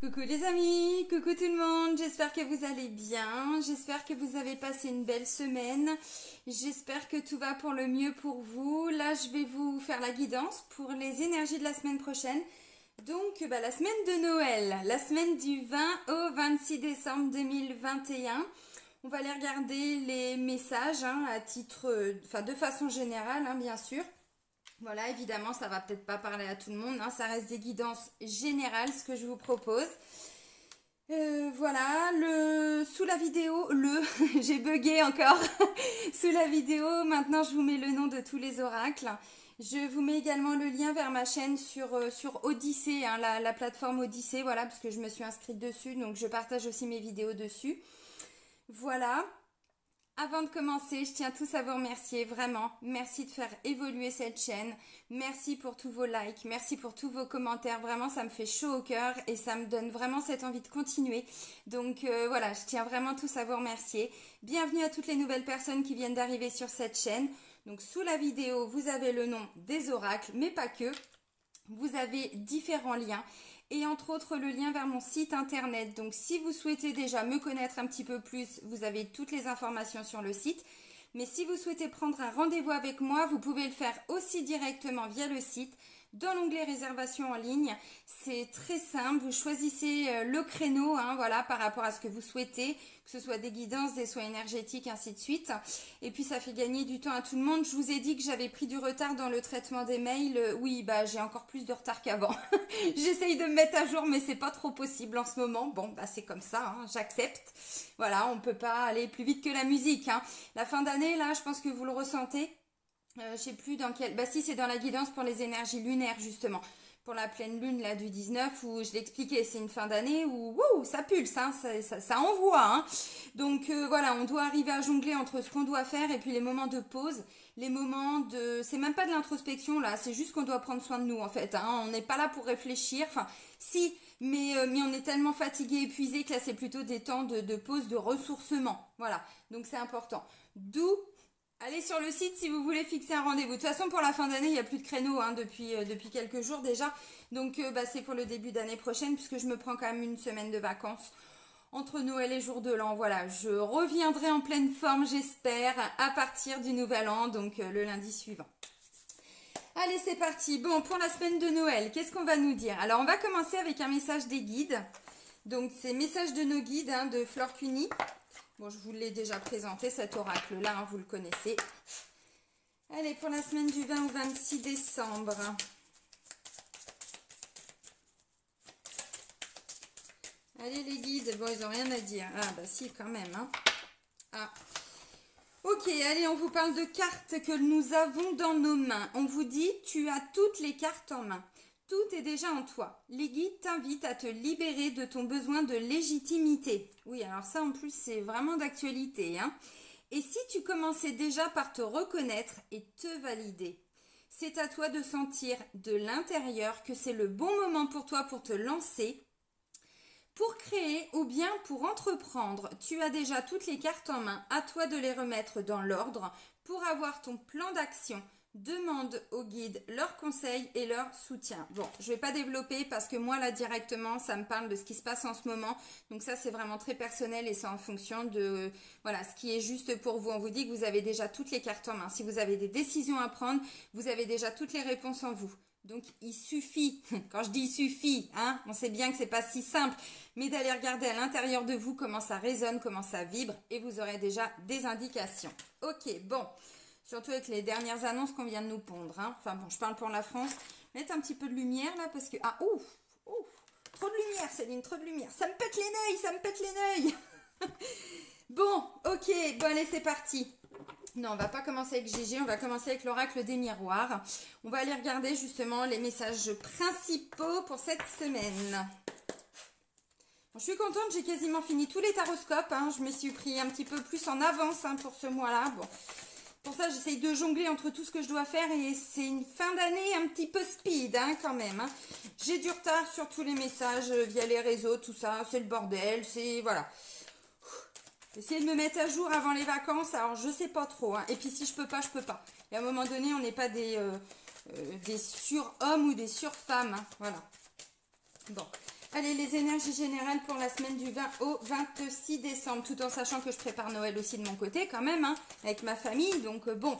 Coucou les amis, coucou tout le monde, j'espère que vous allez bien, j'espère que vous avez passé une belle semaine, j'espère que tout va pour le mieux pour vous. Là je vais vous faire la guidance pour les énergies de la semaine prochaine. Donc la semaine de Noël, la semaine du 20 au 26 décembre 2021. On va aller regarder les messages à titre, de façon générale bien sûr. Voilà, évidemment, ça va peut-être pas parler à tout le monde, ça reste des guidances générales, ce que je vous propose. Voilà, sous la vidéo, j'ai bugué encore, sous la vidéo, maintenant je vous mets le nom de tous les oracles. Je vous mets également le lien vers ma chaîne sur Odyssée, la plateforme Odyssée, voilà, parce que je me suis inscrite dessus, donc je partage aussi mes vidéos dessus. Voilà. Avant de commencer, je tiens tous à vous remercier, vraiment. Merci de faire évoluer cette chaîne. Merci pour tous vos likes, merci pour tous vos commentaires. Vraiment, ça me fait chaud au cœur et ça me donne vraiment cette envie de continuer. Donc voilà, je tiens vraiment tous à vous remercier. Bienvenue à toutes les nouvelles personnes qui viennent d'arriver sur cette chaîne. Donc sous la vidéo, vous avez le nom des oracles, mais pas que. Vous avez différents liens. Et entre autres le lien vers mon site internet. Donc si vous souhaitez déjà me connaître un petit peu plus, vous avez toutes les informations sur le site. Mais si vous souhaitez prendre un rendez-vous avec moi, vous pouvez le faire aussi directement via le site. Dans l'onglet réservation en ligne, c'est très simple, vous choisissez le créneau voilà, par rapport à ce que vous souhaitez, que ce soit des guidances, des soins énergétiques, ainsi de suite. Et puis ça fait gagner du temps à tout le monde. Je vous ai dit que j'avais pris du retard dans le traitement des mails. Oui, j'ai encore plus de retard qu'avant. J'essaye de me mettre à jour, mais c'est pas trop possible en ce moment. Bon, c'est comme ça, j'accepte. Voilà, on peut pas aller plus vite que la musique. La fin d'année, là, je pense que vous le ressentez. Je sais plus dans quel... si, c'est dans la guidance pour les énergies lunaires, justement. Pour la pleine lune, là, du 19, où je l'expliquais, c'est une fin d'année où ça pulse, ça envoie. Donc, voilà, on doit arriver à jongler entre ce qu'on doit faire et puis les moments de pause. Les moments de... C'est même pas de l'introspection, là, c'est juste qu'on doit prendre soin de nous, en fait. On n'est pas là pour réfléchir. Enfin, si, mais on est tellement fatigué, épuisé que là, c'est plutôt des temps de pause, de ressourcement. Voilà, donc c'est important. D'où... Allez sur le site si vous voulez fixer un rendez-vous. De toute façon, pour la fin d'année, il n'y a plus de créneaux depuis quelques jours déjà. Donc, c'est pour le début d'année prochaine puisque je me prends quand même une semaine de vacances entre Noël et jour de l'an. Voilà, je reviendrai en pleine forme, j'espère, à partir du nouvel an, donc le lundi suivant. Allez, c'est parti. Bon, pour la semaine de Noël, qu'est-ce qu'on va nous dire? Alors, on va commencer avec un message des guides. Donc, c'est message de nos guides de Flore Cuny. Bon, je vous l'ai déjà présenté, cet oracle-là, vous le connaissez. Allez, pour la semaine du 20 au 26 décembre. Allez, les guides, bon, ils n'ont rien à dire. Ah, si, quand même. Ok, allez, on vous parle de cartes que nous avons dans nos mains. On vous dit, tu as toutes les cartes en main. Tout est déjà en toi. Les guides t'invitent à te libérer de ton besoin de légitimité. Oui, alors ça en plus c'est vraiment d'actualité. Et si tu commençais déjà par te reconnaître et te valider, c'est à toi de sentir de l'intérieur que c'est le bon moment pour toi pour te lancer, pour créer ou bien pour entreprendre. Tu as déjà toutes les cartes en main. À toi de les remettre dans l'ordre pour avoir ton plan d'action. Demande aux guides leurs conseils et leur soutien. Bon, je ne vais pas développer parce que moi, là, directement, ça me parle de ce qui se passe en ce moment. Donc ça, c'est vraiment très personnel et c'est en fonction de ce qui est juste pour vous. On vous dit que vous avez déjà toutes les cartes en main. Si vous avez des décisions à prendre, vous avez déjà toutes les réponses en vous. Donc, il suffit, quand je dis il suffit, on sait bien que c'est pas si simple, mais d'aller regarder à l'intérieur de vous comment ça résonne, comment ça vibre et vous aurez déjà des indications. Ok, bon. Surtout avec les dernières annonces qu'on vient de nous pondre. Enfin bon, je parle pour la France. Mettre un petit peu de lumière là parce que... trop de lumière Céline, trop de lumière. Ça me pète les neuils. Bon, ok, bon allez c'est parti. Non, on va pas commencer avec Gégé, on va commencer avec l'oracle des miroirs. On va aller regarder justement les messages principaux pour cette semaine. Bon, je suis contente, j'ai quasiment fini tous les taroscopes. Je me suis pris un petit peu plus en avance pour ce mois-là. Bon. Pour ça, j'essaye de jongler entre tout ce que je dois faire et c'est une fin d'année un petit peu speed quand même. J'ai du retard sur tous les messages via les réseaux, tout ça, c'est le bordel, c'est... Voilà. Essayer de me mettre à jour avant les vacances, alors je sais pas trop. Et puis si je peux pas, je peux pas. Et à un moment donné, on n'est pas des surhommes ou des surfemmes. Voilà. Bon. Allez, les énergies générales pour la semaine du 20 au 26 décembre, tout en sachant que je prépare Noël aussi de mon côté quand même, hein, avec ma famille. Donc bon,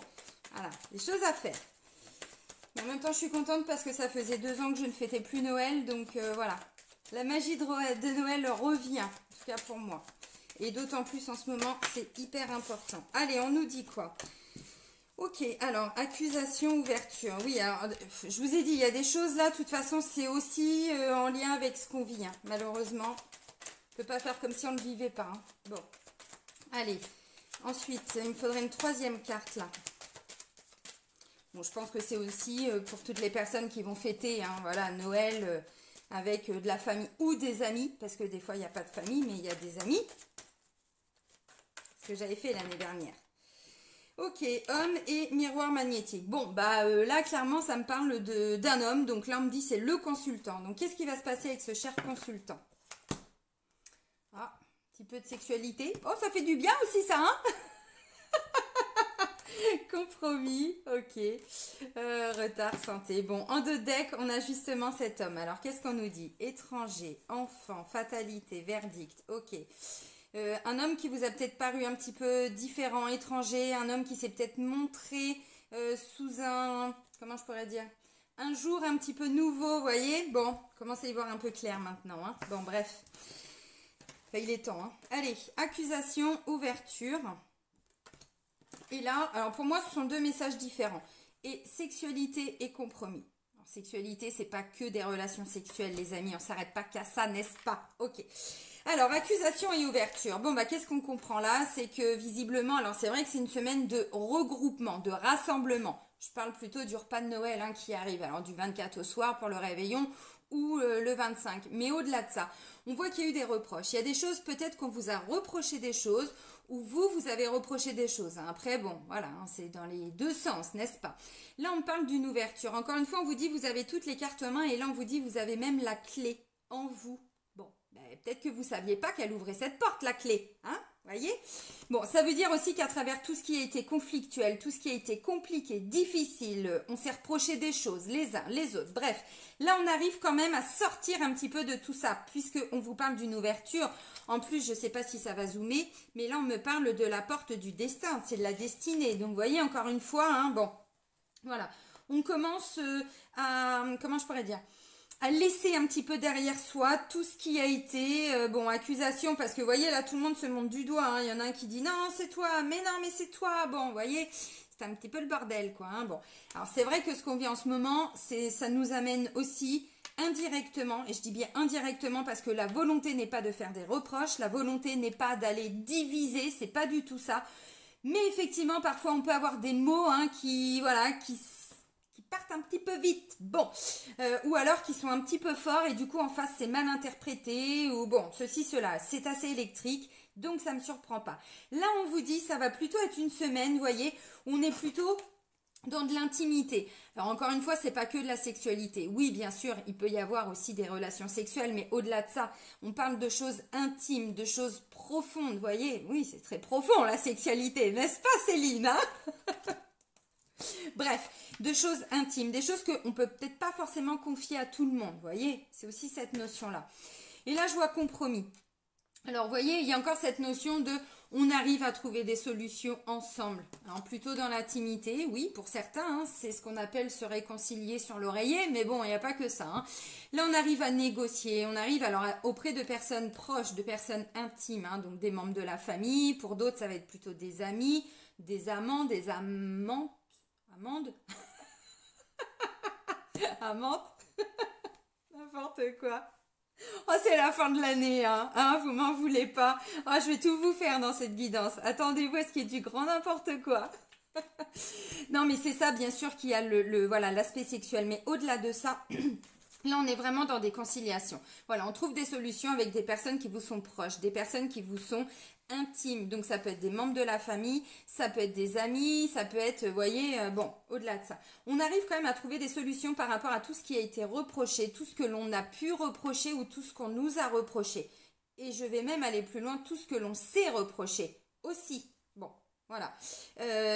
voilà, des choses à faire. Mais en même temps, je suis contente parce que ça faisait 2 ans que je ne fêtais plus Noël. Donc voilà, la magie de Noël revient, en tout cas pour moi. Et d'autant plus en ce moment, c'est hyper important. Allez, on nous dit quoi? Ok, alors, accusation, ouverture. Oui, alors, je vous ai dit, il y a des choses là, de toute façon, c'est aussi en lien avec ce qu'on vit, hein. Malheureusement, on ne peut pas faire comme si on ne le vivait pas, hein. Bon, allez. Ensuite, il me faudrait une 3e carte là. Bon, je pense que c'est aussi pour toutes les personnes qui vont fêter, hein, voilà, Noël avec de la famille ou des amis, parce que des fois, il n'y a pas de famille, mais il y a des amis. Ce que j'avais fait l'année dernière. Ok, homme et miroir magnétique. Bon, bah là, clairement, ça me parle d'un homme. Donc là, on me dit c'est le consultant. Donc, qu'est-ce qui va se passer avec ce cher consultant? Ah, un petit peu de sexualité. Oh, ça fait du bien aussi, ça, hein? Compromis, ok. Retard, santé. Bon, en 2 decks, on a justement cet homme. Alors, qu'est-ce qu'on nous dit? Étranger, enfant, fatalité, verdict. Ok. Un homme qui vous a peut-être paru un petit peu différent, étranger, un homme qui s'est peut-être montré sous un, comment je pourrais dire, un jour un petit peu nouveau, vous voyez. Bon, commencez à y voir un peu clair maintenant, hein. Bon, bref. Enfin, il est temps, hein. Allez, accusation, ouverture. Et là, alors pour moi, ce sont 2 messages différents. Et sexualité et compromis. Alors, sexualité, c'est pas que des relations sexuelles, les amis. On s'arrête pas qu'à ça, n'est-ce pas? Ok. Alors, accusation et ouverture. Bon, bah, qu'est-ce qu'on comprend là? C'est que visiblement, alors c'est vrai que c'est une semaine de regroupement, de rassemblement. Je parle plutôt du repas de Noël hein, qui arrive, alors du 24 au soir pour le réveillon ou le 25. Mais au-delà de ça, on voit qu'il y a eu des reproches. Il y a des choses, peut-être qu'on vous a reproché des choses ou vous avez reproché des choses. Après, bon, voilà, hein, c'est dans les 2 sens, n'est-ce pas? Là, on parle d'une ouverture. Encore une fois, on vous dit vous avez toutes les cartes en main et là, on vous dit vous avez même la clé en vous. Bon, ben, peut-être que vous ne saviez pas qu'elle ouvrait cette porte, la clé, hein? Voyez? Bon, ça veut dire aussi qu'à travers tout ce qui a été conflictuel, tout ce qui a été compliqué, difficile, on s'est reproché des choses, les uns, les autres. Bref, là, on arrive quand même à sortir un petit peu de tout ça, puisqu'on vous parle d'une ouverture. En plus, je ne sais pas si ça va zoomer, mais là, on me parle de la porte du destin, c'est de la destinée. Donc, vous voyez, encore une fois, hein, bon, voilà. On commence à, comment je pourrais dire, à laisser un petit peu derrière soi tout ce qui a été, bon, accusation, parce que vous voyez, là, tout le monde se monte du doigt, hein. Il y en a un qui dit, non, c'est toi, mais non, mais c'est toi, bon, vous voyez, c'est un petit peu le bordel, quoi, hein. Bon, alors c'est vrai que ce qu'on vit en ce moment, ça nous amène aussi indirectement, et je dis bien indirectement parce que la volonté n'est pas de faire des reproches, la volonté n'est pas d'aller diviser, c'est pas du tout ça, mais effectivement, parfois, on peut avoir des mots, hein, qui, voilà, qui partent un petit peu vite, bon, ou alors qui sont un petit peu forts et du coup en face c'est mal interprété ou bon, ceci, cela, c'est assez électrique, donc ça ne me surprend pas. Là on vous dit ça va plutôt être une semaine, vous voyez, on est plutôt dans de l'intimité. Alors encore une fois, c'est pas que de la sexualité. Oui, bien sûr, il peut y avoir aussi des relations sexuelles, mais au-delà de ça, on parle de choses intimes, de choses profondes, vous voyez. Oui, c'est très profond la sexualité, n'est-ce pas Céline, hein? Bref, de choses intimes, des choses qu'on ne peut peut-être pas forcément confier à tout le monde, vous voyez, c'est aussi cette notion-là. Et là, je vois compromis. Alors, vous voyez, il y a encore cette notion de on arrive à trouver des solutions ensemble. Alors, plutôt dans l'intimité, oui, pour certains, hein, c'est ce qu'on appelle se réconcilier sur l'oreiller, mais bon, il n'y a pas que ça, hein. Là, on arrive à négocier, on arrive alors auprès de personnes proches, de personnes intimes, hein, donc des membres de la famille. Pour d'autres, ça va être plutôt des amis, des amants, des amantes. Amande. Amante. N'importe quoi. Oh, c'est la fin de l'année, hein. Hein, vous m'en voulez pas. Oh, je vais tout vous faire dans cette guidance. Attendez-vous à ce qu'il y ait du grand n'importe quoi. Non, mais c'est ça, bien sûr, qu'il y a voilà, l'aspect sexuel. Mais au-delà de ça, là, on est vraiment dans des conciliations. Voilà, on trouve des solutions avec des personnes qui vous sont proches, des personnes qui vous sont intimes. Donc, ça peut être des membres de la famille, ça peut être des amis, ça peut être, vous voyez, bon, au-delà de ça. On arrive quand même à trouver des solutions par rapport à tout ce qui a été reproché, tout ce que l'on a pu reprocher ou tout ce qu'on nous a reproché. Et je vais même aller plus loin, tout ce que l'on s'est reproché aussi. Bon, voilà.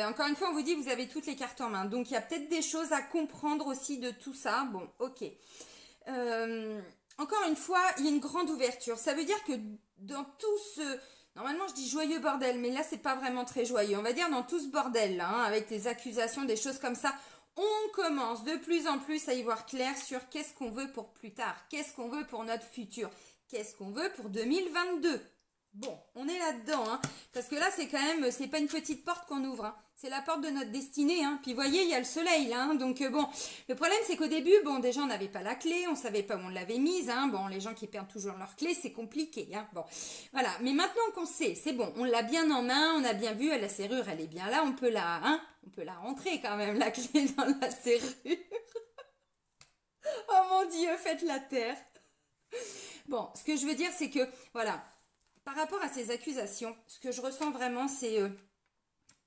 Encore une fois, on vous dit, vous avez toutes les cartes en main. Donc, il y a peut-être des choses à comprendre aussi de tout ça. Bon, ok. encore une fois, il y a une grande ouverture. Ça veut dire que dans tout ce... Normalement, je dis joyeux bordel, mais là, c'est pas vraiment très joyeux. On va dire dans tout ce bordel, là, hein, avec les accusations, des choses comme ça, on commence de plus en plus à y voir clair sur qu'est-ce qu'on veut pour plus tard, qu'est-ce qu'on veut pour notre futur, qu'est-ce qu'on veut pour 2022. Bon, on est là-dedans, hein, parce que là, c'est quand même, c'est pas une petite porte qu'on ouvre, hein, c'est la porte de notre destinée, hein. Puis, vous voyez, il y a le soleil, là, hein, donc bon, le problème, c'est qu'au début, bon, déjà, on n'avait pas la clé, on savait pas où on l'avait mise, hein, bon, les gens qui perdent toujours leur clé, c'est compliqué, hein, bon, voilà, mais maintenant qu'on sait, c'est bon, on l'a bien en main, on a bien vu, la serrure, elle est bien là, on peut la rentrer quand même, la clé dans la serrure. Oh mon Dieu, faites la terre. Bon, ce que je veux dire, c'est que, voilà, par rapport à ces accusations, ce que je ressens vraiment, c'est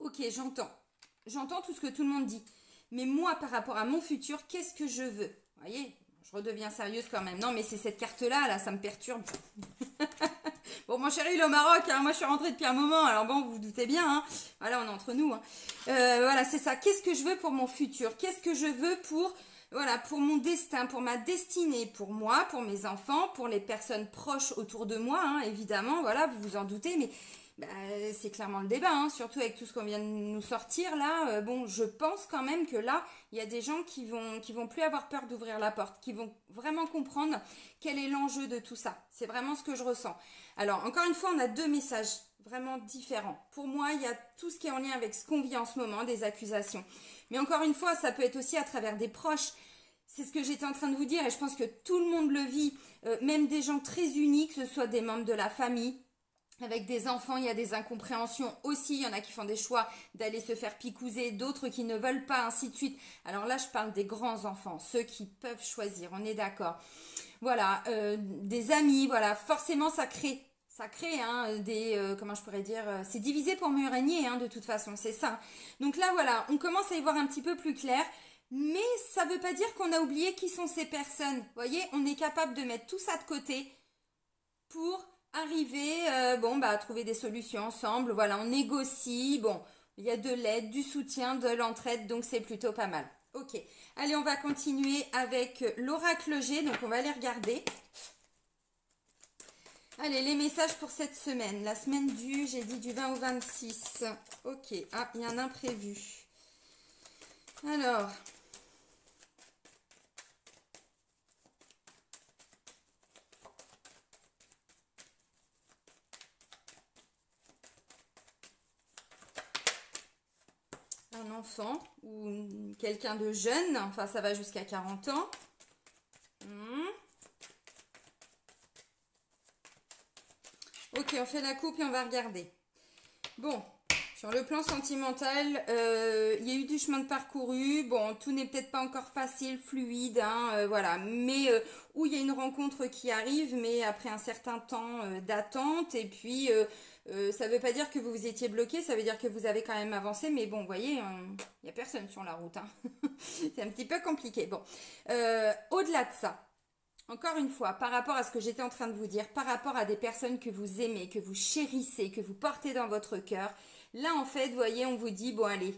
ok, j'entends tout ce que tout le monde dit, mais moi, par rapport à mon futur, qu'est-ce que je veux? Vous voyez, je redeviens sérieuse quand même. Non, mais c'est cette carte-là, là, ça me perturbe. Bon, mon chéri, il est au Maroc, hein, moi je suis rentrée depuis un moment, alors bon, vous vous doutez bien, hein. Voilà, on est entre nous, hein. Voilà, c'est ça. Qu'est-ce que je veux pour mon futur? Qu'est-ce que je veux pour... Voilà, pour mon destin, pour ma destinée, pour moi, pour mes enfants, pour les personnes proches autour de moi, hein, évidemment, voilà, vous vous en doutez, mais bah, c'est clairement le débat, hein, surtout avec tout ce qu'on vient de nous sortir là. Bon, je pense quand même que là, il y a des gens qui vont plus avoir peur d'ouvrir la porte, qui vont vraiment comprendre quel est l'enjeu de tout ça. C'est vraiment ce que je ressens. Alors, encore une fois, on a deux messages vraiment différents. Pour moi, il y a tout ce qui est en lien avec ce qu'on vit en ce moment, des accusations. Mais encore une fois, ça peut être aussi à travers des proches. C'est ce que j'étais en train de vous dire et je pense que tout le monde le vit, même des gens très unis, que ce soit des membres de la famille. Avec des enfants, il y a des incompréhensions aussi. Il y en a qui font des choix d'aller se faire picouser, d'autres qui ne veulent pas, ainsi de suite. Alors là, je parle des grands enfants, ceux qui peuvent choisir, on est d'accord. Voilà, des amis, voilà, forcément ça crée hein, comment je pourrais dire, c'est divisé pour mieux régner, hein, de toute façon, c'est ça. Donc là, voilà, on commence à y voir un petit peu plus clair, mais ça ne veut pas dire qu'on a oublié qui sont ces personnes. Vous voyez, on est capable de mettre tout ça de côté pour arriver, à trouver des solutions ensemble. Voilà, on négocie, bon, il y a de l'aide, du soutien, de l'entraide, donc c'est plutôt pas mal. Ok, allez, on va continuer avec l'oracle G, donc on va les regarder. Allez, les messages pour cette semaine. La semaine j'ai dit du 20 au 26. Ok, ah, il y a un imprévu. Alors... un enfant ou quelqu'un de jeune, enfin ça va jusqu'à 40 ans. Ok, on fait la coupe et on va regarder. Bon, sur le plan sentimental, il y a eu du chemin de parcouru. Bon, tout n'est peut-être pas encore facile, fluide, hein, voilà. Mais où il y a une rencontre qui arrive, mais après un certain temps d'attente. Et puis, ça ne veut pas dire que vous étiez bloqué, ça veut dire que vous avez quand même avancé. Mais bon, vous voyez, il n'y a personne sur la route, hein. C'est un petit peu compliqué. Bon, au-delà de ça. Encore une fois, par rapport à ce que j'étais en train de vous dire, par rapport à des personnes que vous aimez, que vous chérissez, que vous portez dans votre cœur, là en fait, vous voyez, on vous dit, bon allez,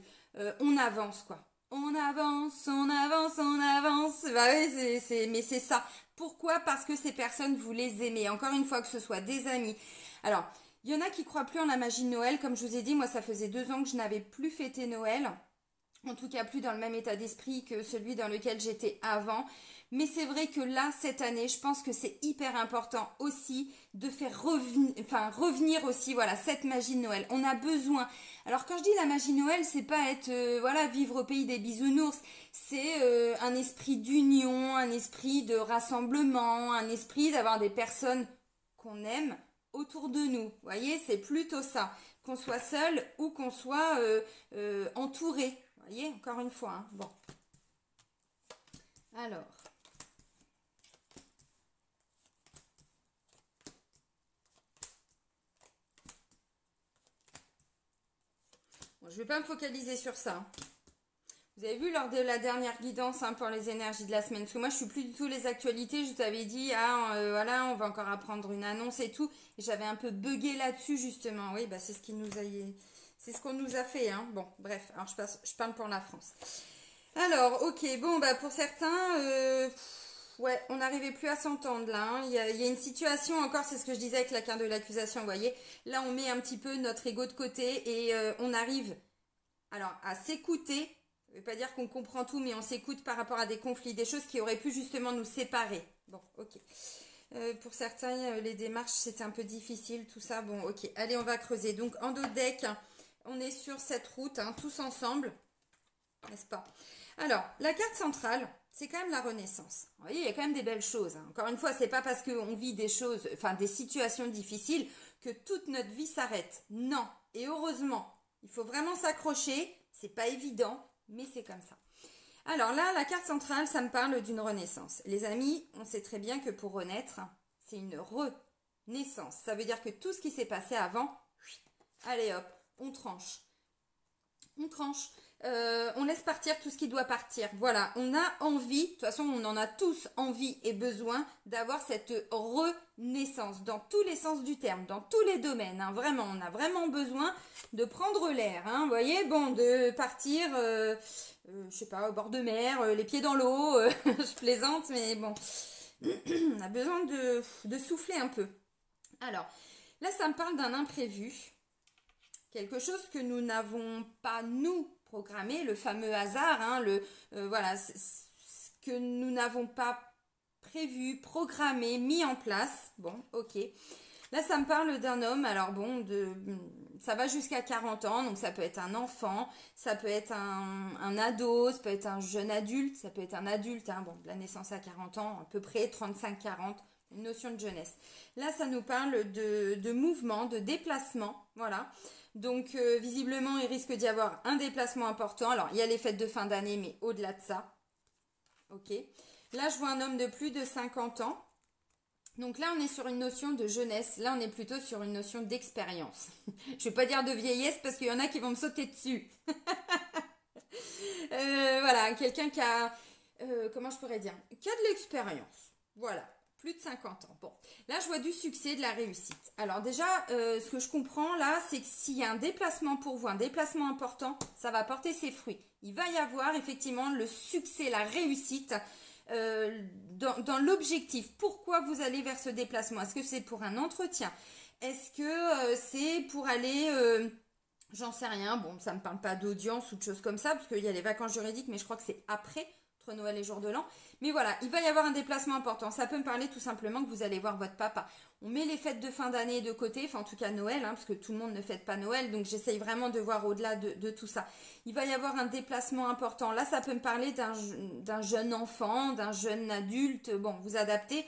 on avance quoi. On avance, on avance, on avance. Bah oui, mais c'est ça. Pourquoi? Parce que ces personnes, vous les aimez. Encore une fois, que ce soit des amis. Alors, il y en a qui croient plus en la magie de Noël. Comme je vous ai dit, moi, ça faisait 2 ans que je n'avais plus fêté Noël. En tout cas, plus dans le même état d'esprit que celui dans lequel j'étais avant. Mais c'est vrai que là, cette année, je pense que c'est hyper important aussi de faire revenir aussi, voilà, cette magie de Noël. On a besoin. Alors quand je dis la magie de Noël, c'est pas être, vivre au pays des bisounours. C'est un esprit d'union, un esprit de rassemblement, un esprit d'avoir des personnes qu'on aime autour de nous. Vous voyez, c'est plutôt ça. Qu'on soit seul ou qu'on soit entouré. Vous voyez, encore une fois, hein. Bon. Alors. Bon, je ne vais pas me focaliser sur ça. Vous avez vu lors de la dernière guidance, hein, pour les énergies de la semaine. Parce que moi, je ne suis plus du tout les actualités. Je vous avais dit, voilà, on va encore apprendre une annonce et tout. Et j'avais un peu bugué là-dessus, justement. Oui, bah, c'est ce qui nous a... C'est ce qu'on nous a fait, hein. Bon, bref. Alors, je parle pour la France. Alors, ok. Bon, bah, pour certains... Ouais, on n'arrivait plus à s'entendre là, hein. Il y a une situation encore, c'est ce que je disais avec la carte de l'accusation, vous voyez. Là, on met un petit peu notre ego de côté et on arrive alors à s'écouter. Ça ne veut pas dire qu'on comprend tout, mais on s'écoute par rapport à des conflits, des choses qui auraient pu justement nous séparer. Bon, ok. Pour certains, les démarches, c'était un peu difficile, tout ça. Bon, ok. Allez, on va creuser. Donc, en dos de deck, on est sur cette route, hein, tous ensemble, n'est-ce pas? Alors, la carte centrale, c'est quand même la renaissance. Vous voyez, il y a quand même des belles choses, hein. Encore une fois, c'est pas parce qu'on vit des choses, enfin des situations difficiles, que toute notre vie s'arrête. Non. Et heureusement, il faut vraiment s'accrocher. C'est pas évident, mais c'est comme ça. Alors là, la carte centrale, ça me parle d'une renaissance. Les amis, on sait très bien que pour renaître, c'est une renaissance. Ça veut dire que tout ce qui s'est passé avant, allez hop, on tranche. On tranche. On laisse partir tout ce qui doit partir. Voilà, on a envie, de toute façon on en a tous envie et besoin d'avoir cette renaissance dans tous les sens du terme, dans tous les domaines, hein. Vraiment, on a vraiment besoin de prendre l'air, hein. Vous voyez, bon, de partir, je sais pas, au bord de mer, les pieds dans l'eau, je plaisante, mais bon, on a besoin de souffler un peu. Alors, là ça me parle d'un imprévu, quelque chose que nous n'avons pas, nous, programmé, le fameux hasard, hein, voilà, ce que nous n'avons pas prévu, programmé, mis en place. Bon, ok. Là, ça me parle d'un homme, alors bon, ça va jusqu'à 40 ans, donc ça peut être un enfant, ça peut être un ado, ça peut être un jeune adulte, ça peut être un adulte, hein, bon, la naissance à 40 ans, à peu près 35-40, une notion de jeunesse. Là, ça nous parle de mouvement, de déplacement, voilà. Donc, visiblement, il risque d'y avoir un déplacement important. Alors, il y a les fêtes de fin d'année, mais au-delà de ça. Ok. Là, je vois un homme de plus de 50 ans. Donc là, on est sur une notion de jeunesse. Là, on est plutôt sur une notion d'expérience. Je ne vais pas dire de vieillesse parce qu'il y en a qui vont me sauter dessus. Voilà, quelqu'un qui a... comment je pourrais dire? Qui a de l'expérience. Voilà. Plus de 50 ans. Bon, là, je vois du succès, de la réussite. Alors déjà, ce que je comprends là, c'est que s'il y a un déplacement pour vous, un déplacement important, ça va porter ses fruits. Il va y avoir effectivement le succès, la réussite dans l'objectif. Pourquoi vous allez vers ce déplacement? Est-ce que c'est pour un entretien? Est-ce que c'est pour aller... j'en sais rien. Bon, ça ne me parle pas d'audience ou de choses comme ça, parce qu'il y a les vacances juridiques, mais je crois que c'est après, entre Noël et jour de l'an. Mais voilà, il va y avoir un déplacement important. Ça peut me parler tout simplement que vous allez voir votre papa. On met les fêtes de fin d'année de côté, enfin en tout cas Noël, hein, parce que tout le monde ne fête pas Noël, donc j'essaye vraiment de voir au-delà de tout ça. Il va y avoir un déplacement important. Là, ça peut me parler d'un jeune enfant, d'un jeune adulte, bon, vous adaptez,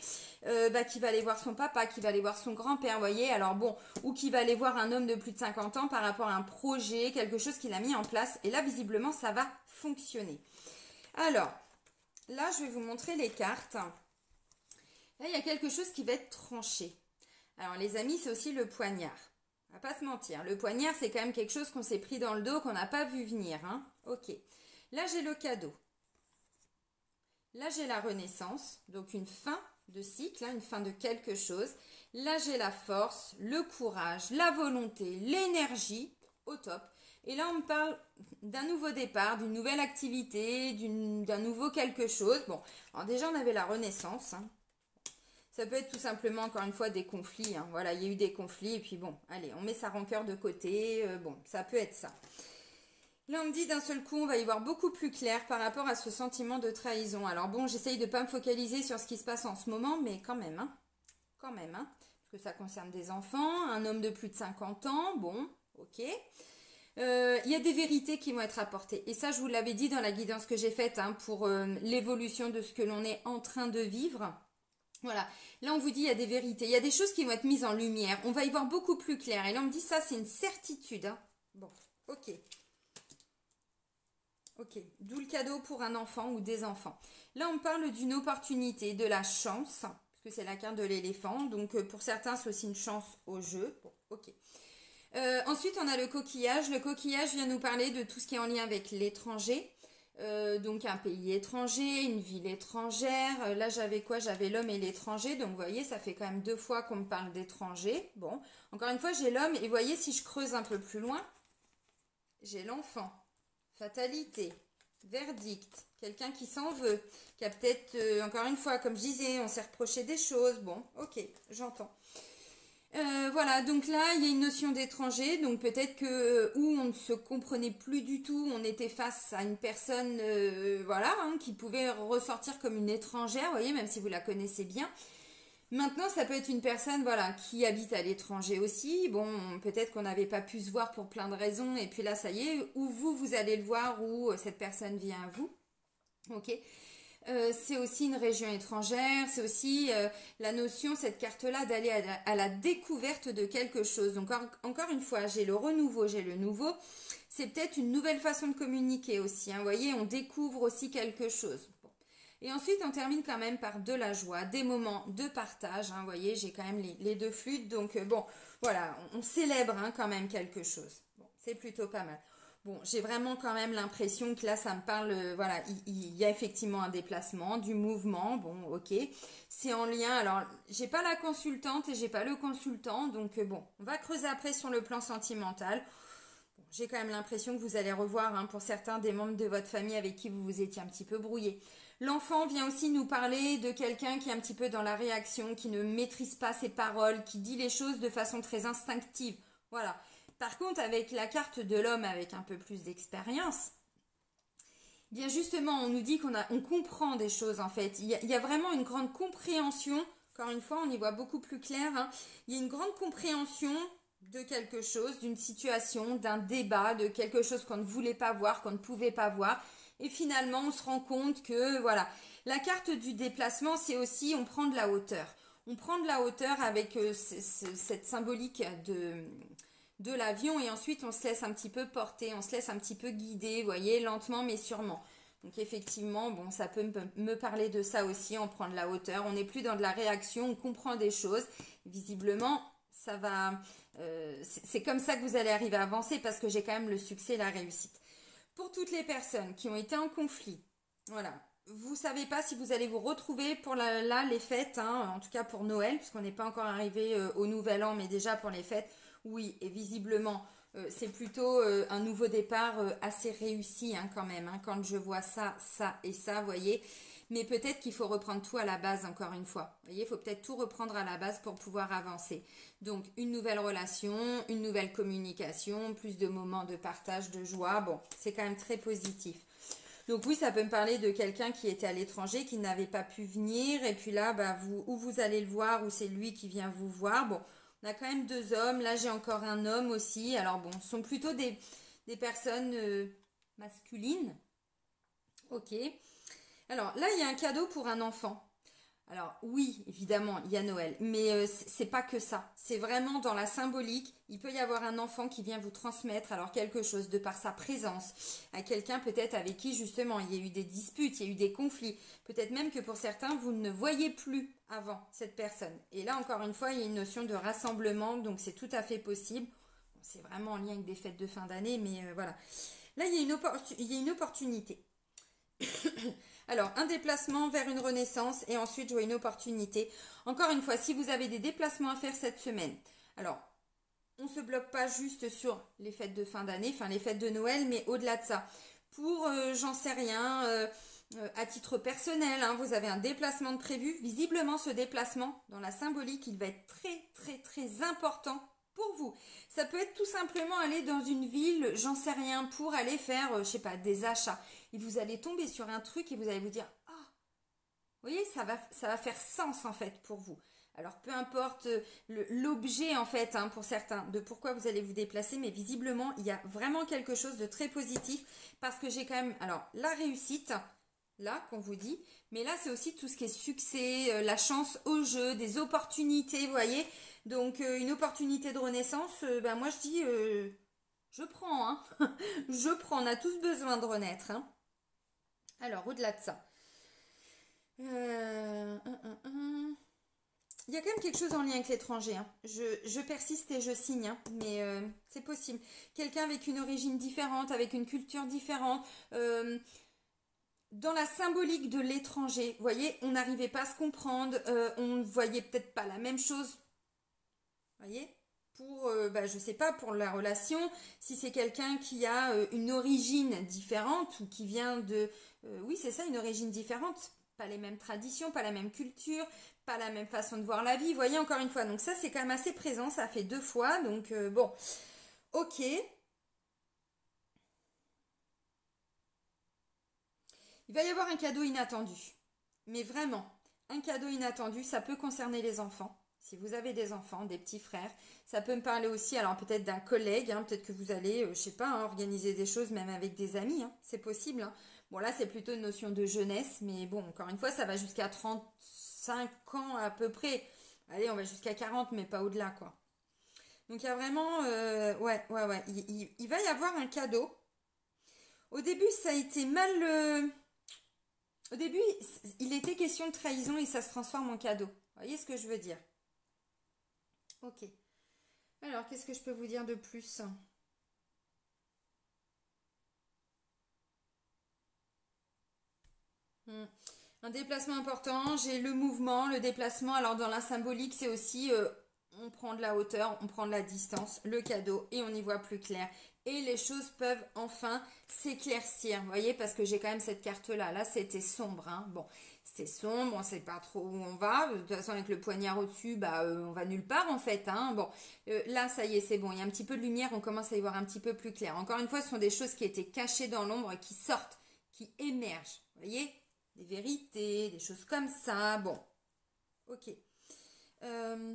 qui va aller voir son papa, qui va aller voir son grand-père, voyez, alors bon, ou qui va aller voir un homme de plus de 50 ans par rapport à un projet, quelque chose qu'il a mis en place, et là, visiblement, ça va fonctionner. Alors, là, je vais vous montrer les cartes. Là, il y a quelque chose qui va être tranché. Alors, les amis, c'est aussi le poignard. On va pas se mentir. Le poignard, c'est quand même quelque chose qu'on s'est pris dans le dos, qu'on n'a pas vu venir, hein. Ok. Là, j'ai le cadeau. Là, j'ai la renaissance. Donc, une fin de cycle, hein, une fin de quelque chose. Là, j'ai la force, le courage, la volonté, l'énergie. Au top. Et là, on me parle d'un nouveau départ, d'une nouvelle activité, d'un nouveau quelque chose. Bon, alors déjà, on avait la renaissance, hein. Ça peut être tout simplement, encore une fois, des conflits, hein. Voilà, il y a eu des conflits, et puis bon, allez, on met sa rancœur de côté. Bon, ça peut être ça. Là, on me dit d'un seul coup, on va y voir beaucoup plus clair par rapport à ce sentiment de trahison. Alors bon, j'essaye de ne pas me focaliser sur ce qui se passe en ce moment, mais quand même, hein. Quand même, hein. Parce que ça concerne des enfants, un homme de plus de 50 ans, bon, ok. Il y a des vérités qui vont être apportées. Et ça, je vous l'avais dit dans la guidance que j'ai faite, hein, pour l'évolution de ce que l'on est en train de vivre. Voilà, là on vous dit il y a des vérités, il y a des choses qui vont être mises en lumière, on va y voir beaucoup plus clair. Et là on me dit ça c'est une certitude, hein. Bon, ok. Ok, d'où le cadeau pour un enfant ou des enfants. Là on me parle d'une opportunité, de la chance, parce que c'est la carte de l'éléphant, donc pour certains c'est aussi une chance au jeu. Bon, ok. Ensuite on a le coquillage. Le coquillage vient nous parler de tout ce qui est en lien avec l'étranger. Donc un pays étranger, une ville étrangère. Là j'avais quoi? J'avais l'homme et l'étranger. Donc vous voyez, ça fait quand même 2 fois qu'on me parle d'étranger. Bon, encore une fois j'ai l'homme. Et vous voyez, si je creuse un peu plus loin, j'ai l'enfant, fatalité, verdict. Quelqu'un qui s'en veut, qui a peut-être, encore une fois, comme je disais, on s'est reproché des choses. Bon, ok, j'entends. Voilà, donc là, il y a une notion d'étranger, donc peut-être que où on ne se comprenait plus du tout, on était face à une personne, voilà, hein, qui pouvait ressortir comme une étrangère, vous voyez, même si vous la connaissez bien. Maintenant, ça peut être une personne, voilà, qui habite à l'étranger aussi. Bon, peut-être qu'on n'avait pas pu se voir pour plein de raisons, et puis là, ça y est, ou vous allez le voir, ou cette personne vient à vous. Ok. C'est aussi une région étrangère, c'est aussi la notion, cette carte-là, d'aller à la découverte de quelque chose. Donc encore une fois, j'ai le renouveau, j'ai le nouveau. C'est peut-être une nouvelle façon de communiquer aussi. Hein. Vous voyez, on découvre aussi quelque chose. Bon. Et ensuite, on termine quand même par de la joie, des moments de partage. Hein. Vous voyez, j'ai quand même les deux flûtes. Donc bon, voilà, on célèbre hein, quand même quelque chose. Bon, c'est plutôt pas mal. Bon, j'ai vraiment quand même l'impression que là, ça me parle, voilà, il y a effectivement un déplacement, du mouvement, bon, ok. C'est en lien, alors, j'ai pas la consultante et j'ai pas le consultant, donc bon, on va creuser après sur le plan sentimental. Bon, j'ai quand même l'impression que vous allez revoir, hein, pour certains, des membres de votre famille avec qui vous vous étiez un petit peu brouillé. L'enfant vient aussi nous parler de quelqu'un qui est un petit peu dans la réaction, qui ne maîtrise pas ses paroles, qui dit les choses de façon très instinctive, voilà. Par contre, avec la carte de l'homme avec un peu plus d'expérience, bien justement, on nous dit on comprend des choses en fait. Il y a vraiment une grande compréhension. Encore une fois, on y voit beaucoup plus clair. Hein. Il y a une grande compréhension de quelque chose, d'une situation, d'un débat, de quelque chose qu'on ne voulait pas voir, qu'on ne pouvait pas voir. Et finalement, on se rend compte que, voilà, la carte du déplacement, c'est aussi, on prend de la hauteur. On prend de la hauteur avec cette symbolique de l'avion et ensuite on se laisse un petit peu porter, on se laisse un petit peu guider, vous voyez, lentement mais sûrement. Donc effectivement, bon, ça peut me parler de ça aussi, on prend de la hauteur, on n'est plus dans de la réaction, on comprend des choses. Visiblement, ça va, c'est comme ça que vous allez arriver à avancer parce que j'ai quand même le succès et la réussite. Pour toutes les personnes qui ont été en conflit, voilà, vous savez pas si vous allez vous retrouver pour là les fêtes, hein, en tout cas pour Noël, puisqu'on n'est pas encore arrivé au Nouvel An, mais déjà pour les fêtes, oui, et visiblement, c'est plutôt un nouveau départ assez réussi hein, quand même, hein, quand je vois ça, ça et ça, vous voyez. Mais peut-être qu'il faut reprendre tout à la base encore une fois. Vous voyez, il faut peut-être tout reprendre à la base pour pouvoir avancer. Donc, une nouvelle relation, une nouvelle communication, plus de moments de partage, de joie. Bon, c'est quand même très positif. Donc oui, ça peut me parler de quelqu'un qui était à l'étranger, qui n'avait pas pu venir. Et puis là, bah, vous allez le voir, ou c'est lui qui vient vous voir. Bon, on a quand même deux hommes. Là, j'ai encore un homme aussi. Alors bon, ce sont plutôt des personnes masculines. Ok. Alors là, il y a un cadeau pour un enfant. Alors oui, évidemment, il y a Noël, mais c'est pas que ça. C'est vraiment dans la symbolique. Il peut y avoir un enfant qui vient vous transmettre alors quelque chose de par sa présence à quelqu'un peut-être avec qui justement il y a eu des disputes, il y a eu des conflits. Peut-être même que pour certains vous ne voyez plus avant cette personne. Et là encore une fois, il y a une notion de rassemblement, donc c'est tout à fait possible. Bon, c'est vraiment en lien avec des fêtes de fin d'année, mais voilà. Là, il y a une opportunité. Alors, un déplacement vers une renaissance et ensuite, je vois une opportunité. Encore une fois, si vous avez des déplacements à faire cette semaine, alors, on ne se bloque pas juste sur les fêtes de fin d'année, enfin les fêtes de Noël, mais au-delà de ça. Pour, j'en sais rien, à titre personnel, hein, vous avez un déplacement de prévu. Visiblement, ce déplacement, dans la symbolique, il va être très, très, très important pour vous. Ça peut être tout simplement aller dans une ville, j'en sais rien, pour aller faire, je sais pas, des achats. Et vous allez tomber sur un truc et vous allez vous dire, ah, vous voyez, ça va faire sens en fait pour vous. Alors peu importe l'objet en fait, hein, pour certains, de pourquoi vous allez vous déplacer, mais visiblement, il y a vraiment quelque chose de très positif parce que j'ai quand même, alors la réussite, là qu'on vous dit, mais là c'est aussi tout ce qui est succès, la chance au jeu, des opportunités, vous voyez. Donc une opportunité de renaissance, ben moi je dis, je prends, hein. Je prends, on a tous besoin de renaître. Hein. Alors au-delà de ça, il y a quand même quelque chose en lien avec l'étranger. Hein. Je persiste et je signe, hein, mais c'est possible. Quelqu'un avec une origine différente, avec une culture différente. Dans la symbolique de l'étranger, vous voyez, on n'arrivait pas à se comprendre, on ne voyait peut-être pas la même chose. Vous voyez? pour, je sais pas, pour la relation, si c'est quelqu'un qui a une origine différente ou qui vient de... oui, c'est ça, une origine différente. Pas les mêmes traditions, pas la même culture, pas la même façon de voir la vie. Vous voyez, encore une fois, donc ça, c'est quand même assez présent. Ça fait 2 fois, donc bon. Ok. Il va y avoir un cadeau inattendu. Mais vraiment, un cadeau inattendu, ça peut concerner les enfants. Si vous avez des enfants, des petits frères, ça peut me parler aussi, alors peut-être d'un collègue, hein, peut-être que vous allez, je sais pas, hein, organiser des choses même avec des amis, hein, c'est possible. Hein. Bon là c'est plutôt une notion de jeunesse, mais bon, encore une fois, ça va jusqu'à 35 ans à peu près. Allez, on va jusqu'à 40, mais pas au-delà, quoi. Donc il y a vraiment, ouais, il va y avoir un cadeau. Au début, ça a été mal... Au début, il était question de trahison et ça se transforme en cadeau. Vous voyez ce que je veux dire? Ok. Alors, qu'est-ce que je peux vous dire de plus? Un déplacement important, j'ai le mouvement, le déplacement. Alors, dans la symbolique, c'est aussi on prend de la hauteur, on prend de la distance, le cadeau et on y voit plus clair. Et les choses peuvent enfin s'éclaircir, vous voyez, parce que j'ai quand même cette carte-là. Là, c'était sombre, hein. Bon, c'était sombre, on sait pas trop où on va. De toute façon, avec le poignard au-dessus, on va nulle part, en fait, hein. Bon, là, ça y est, c'est bon. Il y a un petit peu de lumière, on commence à y voir un petit peu plus clair. Encore une fois, ce sont des choses qui étaient cachées dans l'ombre et qui sortent, qui émergent, vous voyez, des vérités, des choses comme ça. Bon, ok. Euh,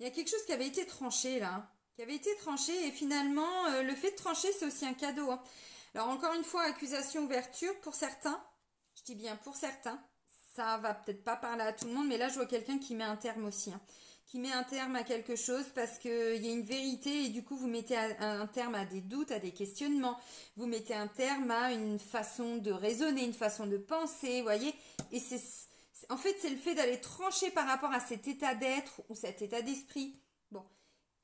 Il y a quelque chose qui avait été tranché là, qui avait été tranché et finalement le fait de trancher c'est aussi un cadeau. Hein. Alors encore une fois, accusation, ouverture pour certains, je dis bien pour certains, ça va peut-être pas parler à tout le monde, mais là je vois quelqu'un qui met un terme aussi, hein, qui met un terme à quelque chose parce qu'il y a une vérité et du coup vous mettez un terme à des doutes, à des questionnements, vous mettez un terme à une façon de raisonner, une façon de penser, vous voyez, et c'est en fait, c'est le fait d'aller trancher par rapport à cet état d'être ou cet état d'esprit. Bon.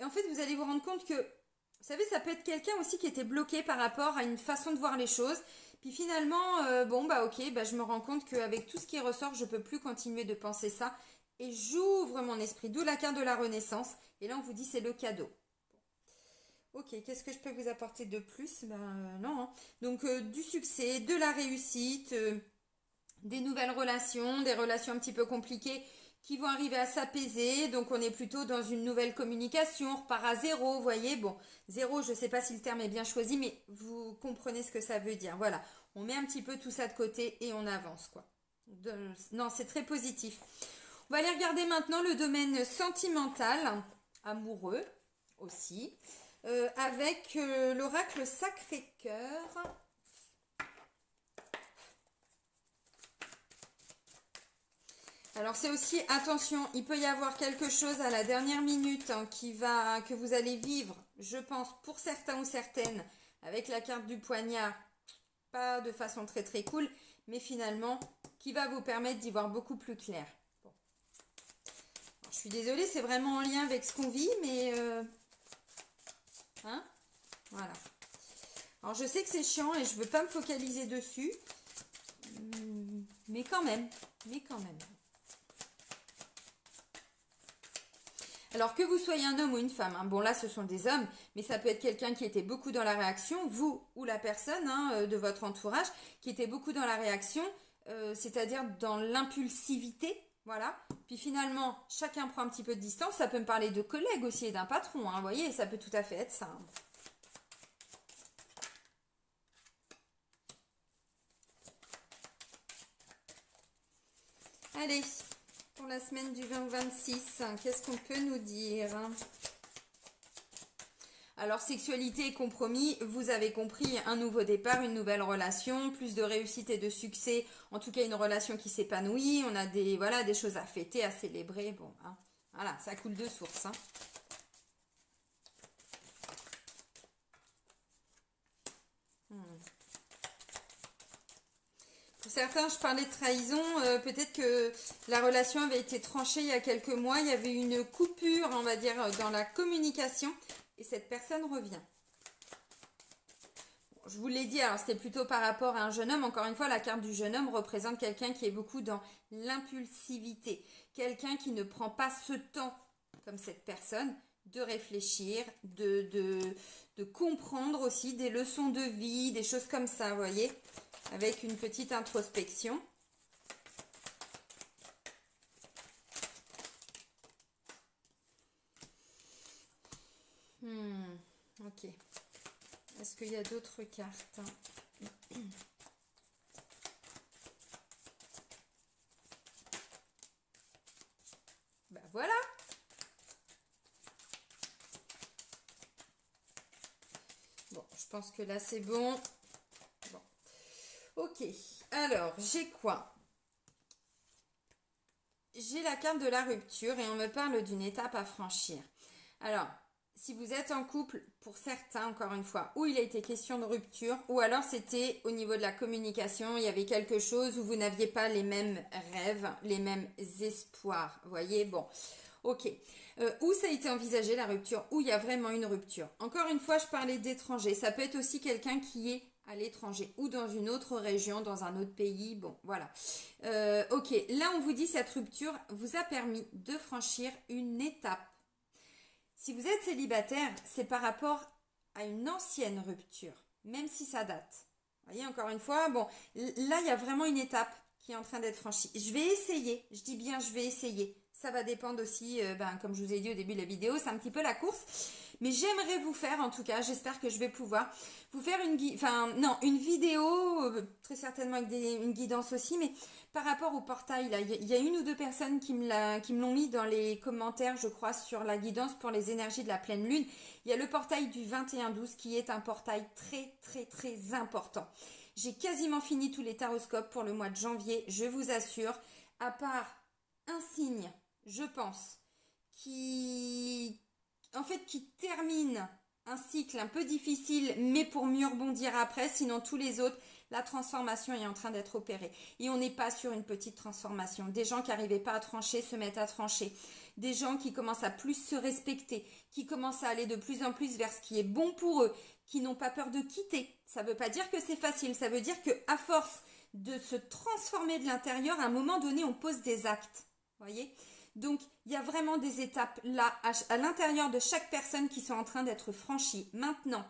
Et en fait, vous allez vous rendre compte que, vous savez, ça peut être quelqu'un aussi qui était bloqué par rapport à une façon de voir les choses. Puis finalement, ok, je me rends compte qu'avec tout ce qui ressort, je ne peux plus continuer de penser ça. Et j'ouvre mon esprit, d'où la carte de la Renaissance. Et là, on vous dit, c'est le cadeau. Ok, qu'est-ce que je peux vous apporter de plus? Non. Hein. Donc, du succès, de la réussite... des nouvelles relations, des relations un petit peu compliquées qui vont arriver à s'apaiser. Donc on est plutôt dans une nouvelle communication, on repart à zéro, vous voyez. Bon, zéro, je ne sais pas si le terme est bien choisi, mais vous comprenez ce que ça veut dire. Voilà, on met un petit peu tout ça de côté et on avance, quoi. Non, c'est très positif. On va aller regarder maintenant le domaine sentimental, amoureux aussi, avec l'oracle Sacré-Cœur. Alors c'est aussi, attention, il peut y avoir quelque chose à la dernière minute hein, que vous allez vivre, je pense, pour certains ou certaines, avec la carte du poignard, pas de façon très très cool, mais finalement, qui va vous permettre d'y voir beaucoup plus clair. Bon. Alors, je suis désolée, c'est vraiment en lien avec ce qu'on vit, mais... Hein? Voilà. Alors je sais que c'est chiant et je ne veux pas me focaliser dessus, mais quand même, Alors que vous soyez un homme ou une femme, hein, bon là ce sont des hommes, mais ça peut être quelqu'un qui était beaucoup dans la réaction, vous ou la personne hein, de votre entourage qui était beaucoup dans la réaction, c'est-à-dire dans l'impulsivité, voilà. Puis finalement, chacun prend un petit peu de distance, ça peut me parler de collègues aussi et d'un patron, hein, vous voyez, ça peut tout à fait être ça. Hein. Allez, pour la semaine du 20 au 26, qu'est-ce qu'on peut nous dire? Alors, sexualité et compromis, vous avez compris, un nouveau départ, une nouvelle relation, plus de réussite et de succès, en tout cas une relation qui s'épanouit, on a des choses à fêter, à célébrer, bon, hein, voilà, ça coule de source. Hein. Pour certains, je parlais de trahison, peut-être que la relation avait été tranchée il y a quelques mois, il y avait une coupure, on va dire, dans la communication, et cette personne revient. je vous l'ai dit, alors c'était plutôt par rapport à un jeune homme. Encore une fois, la carte du jeune homme représente quelqu'un qui est beaucoup dans l'impulsivité. Quelqu'un qui ne prend pas ce temps, comme cette personne, de réfléchir, de comprendre aussi des leçons de vie, des choses comme ça, vous voyez, avec une petite introspection. Ok. Est-ce qu'il y a d'autres cartes? Ben voilà. Bon, je pense que là c'est bon. Bon. Ok. Alors, j'ai quoi? J'ai la carte de la rupture et on me parle d'une étape à franchir. Alors, si vous êtes en couple, pour certains, encore une fois, où il a été question de rupture, ou alors c'était au niveau de la communication, il y avait quelque chose où vous n'aviez pas les mêmes rêves, les mêmes espoirs. Vous voyez, bon, ok. Où ça a été envisagé la rupture, où il y a vraiment une rupture. Encore une fois, je parlais d'étrangers. Ça peut être aussi quelqu'un qui est à l'étranger ou dans une autre région, dans un autre pays. Bon, voilà. Ok, là, on vous dit cette rupture vous a permis de franchir une étape. Si vous êtes célibataire, c'est par rapport à une ancienne rupture, même si ça date. Vous voyez, encore une fois, bon, là, il y a vraiment une étape qui est en train d'être franchie. Je vais essayer, je dis bien je vais essayer. Ça va dépendre aussi, comme je vous ai dit au début de la vidéo, c'est un petit peu la course. Mais j'aimerais vous faire, en tout cas, j'espère que je vais pouvoir vous faire une vidéo, très certainement avec une guidance aussi, mais par rapport au portail, là, il y a une ou deux personnes qui me l'ont mis dans les commentaires, je crois, sur la guidance pour les énergies de la pleine lune. Il y a le portail du 21-12 qui est un portail très, très, très important. J'ai quasiment fini tous les taroscopes pour le mois de janvier, je vous assure, à part un signe, je pense, qui termine un cycle un peu difficile, mais pour mieux rebondir après, sinon tous les autres, la transformation est en train d'être opérée. Et on n'est pas sur une petite transformation. Des gens qui n'arrivaient pas à trancher se mettent à trancher. Des gens qui commencent à plus se respecter, qui commencent à aller de plus en plus vers ce qui est bon pour eux, qui n'ont pas peur de quitter. Ça ne veut pas dire que c'est facile, ça veut dire qu'à force de se transformer de l'intérieur, à un moment donné, on pose des actes. Vous voyez ? Donc, il y a vraiment des étapes là, à l'intérieur de chaque personne qui sont en train d'être franchies. Maintenant,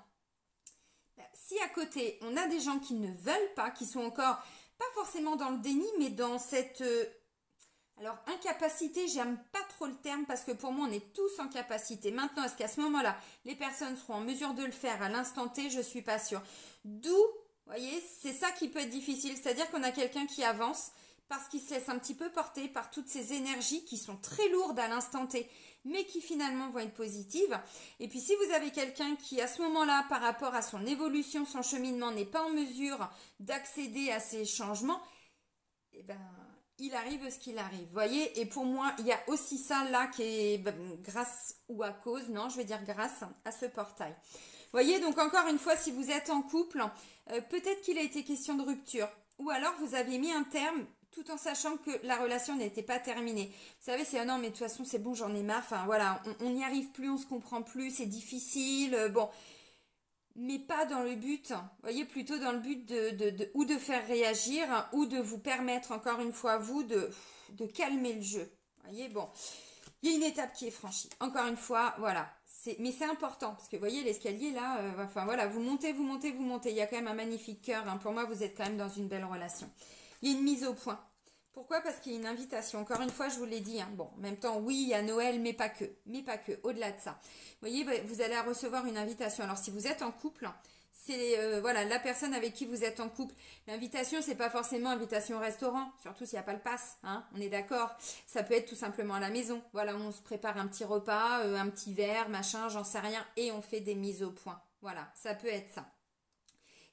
si à côté, on a des gens qui ne veulent pas, qui sont encore, pas forcément dans le déni, mais dans cette... alors, incapacité, j'aime pas trop le terme parce que pour moi, on est tous en capacité. Maintenant, est-ce qu'à ce moment-là, les personnes seront en mesure de le faire à l'instant T? Je suis pas sûre. D'où, vous voyez, c'est ça qui peut être difficile. C'est-à-dire qu'on a quelqu'un qui avance parce qu'il se laisse un petit peu porter par toutes ces énergies qui sont très lourdes à l'instant T, mais qui finalement vont être positives. Et puis si vous avez quelqu'un qui, à ce moment-là, par rapport à son évolution, son cheminement, n'est pas en mesure d'accéder à ces changements, eh ben, il arrive ce qu'il arrive. Vous voyez, et pour moi, il y a aussi ça là qui est grâce ou à cause, non, je vais dire grâce à ce portail. Vous voyez, donc encore une fois, si vous êtes en couple, peut-être qu'il a été question de rupture. Ou alors vous avez mis un terme tout en sachant que la relation n'était pas terminée. Vous savez, c'est non mais de toute façon c'est bon, j'en ai marre. Enfin voilà, on n'y arrive plus, on se comprend plus, c'est difficile. Bon, mais pas dans le but. Vous voyez, plutôt dans le but ou de faire réagir ou de vous permettre encore une fois vous de calmer le jeu. Vous voyez, bon. Il y a une étape qui est franchie. Encore une fois, voilà. Mais c'est important parce que vous voyez l'escalier là, enfin voilà, vous montez, vous montez, vous montez. Il y a quand même un magnifique cœur. Hein. Pour moi, vous êtes quand même dans une belle relation. Il y a une mise au point. Pourquoi? Parce qu'il y a une invitation. Encore une fois, je vous l'ai dit. Hein. Bon, en même temps, oui, il y a Noël, mais pas que. Mais pas que. Au-delà de ça. Vous voyez, vous allez recevoir une invitation. Alors, si vous êtes en couple, c'est voilà la personne avec qui vous êtes en couple. L'invitation, c'est pas forcément invitation au restaurant, surtout s'il n'y a pas le pass. Hein, on est d'accord. Ça peut être tout simplement à la maison. Voilà, on se prépare un petit repas, un petit verre, machin, j'en sais rien, et on fait des mises au point. Voilà, ça peut être ça.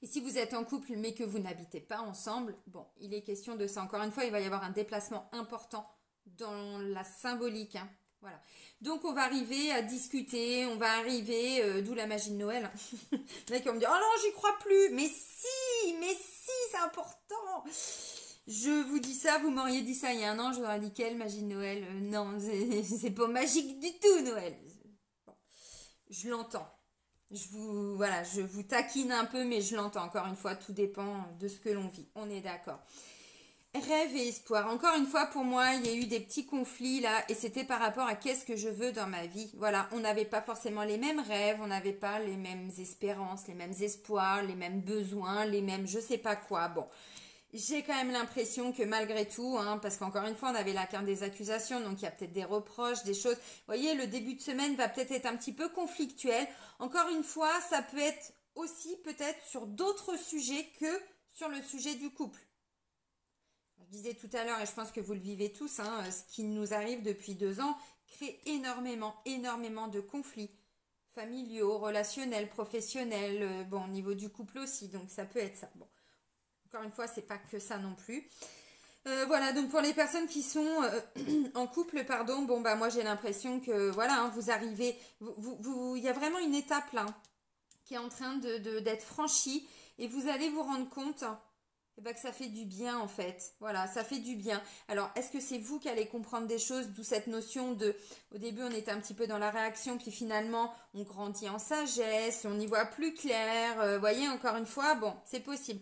Et si vous êtes en couple mais que vous n'habitez pas ensemble, bon, il est question de ça. Encore une fois, il va y avoir un déplacement important dans la symbolique. Hein. Voilà. Donc on va arriver à discuter, on va arriver, d'où la magie de Noël. Les mecs vont me dire, oh non, j'y crois plus. Mais si, c'est important. Je vous dis ça, vous m'auriez dit ça il y a un an, je vous aurais dit quelle magie de Noël. Non, c'est pas magique du tout Noël. Bon, je l'entends. Voilà, je vous taquine un peu, mais je l'entends. Encore une fois, tout dépend de ce que l'on vit. On est d'accord. Rêve et espoir. Encore une fois, pour moi, il y a eu des petits conflits là, et c'était par rapport à qu'est-ce que je veux dans ma vie. Voilà, on n'avait pas forcément les mêmes rêves, on n'avait pas les mêmes espérances, les mêmes espoirs, les mêmes besoins, les mêmes je sais pas quoi. Bon, j'ai quand même l'impression que malgré tout, hein, parce qu'encore une fois, on avait la carte des accusations, donc il y a peut-être des reproches, des choses. Vous voyez, le début de semaine va peut-être être un petit peu conflictuel. Encore une fois, ça peut être aussi peut-être sur d'autres sujets que sur le sujet du couple. Je disais tout à l'heure, et je pense que vous le vivez tous, hein, ce qui nous arrive depuis 2 ans crée énormément de conflits familiaux, relationnels, professionnels, bon, au niveau du couple aussi, donc ça peut être ça. Bon, encore une fois, c'est pas que ça non plus. Voilà, donc pour les personnes qui sont en couple, pardon, bon bah moi j'ai l'impression que voilà, hein, vous arrivez, il y a vraiment une étape là qui est en train d'être franchie et vous allez vous rendre compte eh ben, que ça fait du bien en fait. Voilà, ça fait du bien. Alors, est-ce que c'est vous qui allez comprendre des choses, d'où cette notion de, au début on était un petit peu dans la réaction, puis finalement on grandit en sagesse, on y voit plus clair. Voyez, encore une fois, bon, c'est possible.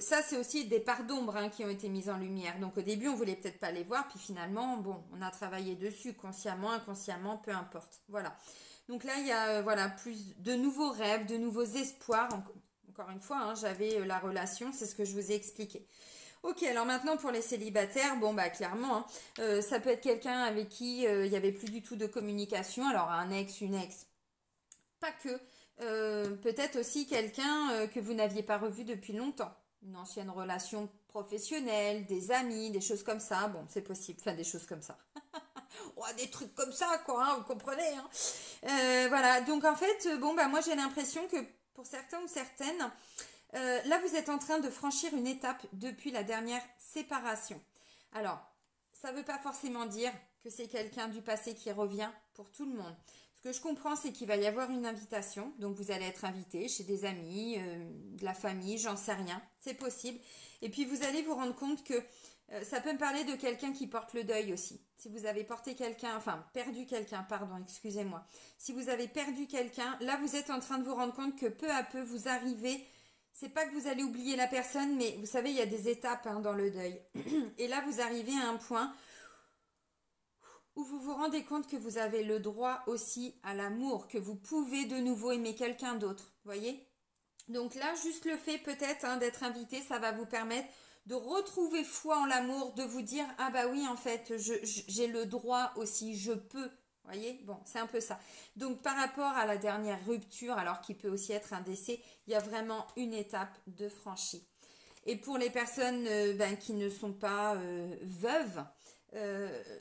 Ça, c'est aussi des parts d'ombre hein, qui ont été mises en lumière. Donc au début, on voulait peut-être pas les voir, puis finalement, bon, on a travaillé dessus, consciemment, inconsciemment, peu importe. Voilà. Donc là, il y a voilà plus de nouveaux rêves, de nouveaux espoirs. Encore une fois, hein, j'avais la relation, c'est ce que je vous ai expliqué. Ok, alors maintenant pour les célibataires, bon bah clairement, hein, ça peut être quelqu'un avec qui il n'y avait plus du tout de communication. Alors un ex, une ex, pas que. Peut-être aussi quelqu'un que vous n'aviez pas revu depuis longtemps. Une ancienne relation professionnelle, des amis, des choses comme ça. Bon, c'est possible. Enfin, des choses comme ça. Oh, des trucs comme ça, quoi, hein, vous comprenez. Hein. Voilà, donc en fait, bon, bah moi j'ai l'impression que pour certains ou certaines, là vous êtes en train de franchir une étape depuis la dernière séparation. Alors, ça ne veut pas forcément dire que c'est quelqu'un du passé qui revient pour tout le monde. Ce que je comprends, c'est qu'il va y avoir une invitation. Donc, vous allez être invité chez des amis, de la famille, j'en sais rien. C'est possible. Et puis, vous allez vous rendre compte que ça peut me parler de quelqu'un qui porte le deuil aussi. Si vous avez porté quelqu'un, enfin, perdu quelqu'un, pardon, excusez-moi. Si vous avez perdu quelqu'un, là, vous êtes en train de vous rendre compte que peu à peu, vous arrivez. C'est pas que vous allez oublier la personne, mais vous savez, il y a des étapes hein, dans le deuil. Et là, vous arrivez à un point où vous vous rendez compte que vous avez le droit aussi à l'amour, que vous pouvez de nouveau aimer quelqu'un d'autre, voyez? Donc là, juste le fait peut-être hein, d'être invité, ça va vous permettre de retrouver foi en l'amour, de vous dire ah bah oui en fait j'ai le droit aussi, je peux. Voyez, bon, c'est un peu ça. Donc par rapport à la dernière rupture, alors qu'il peut aussi être un décès, il y a vraiment une étape de franchie. Et pour les personnes qui ne sont pas veuves,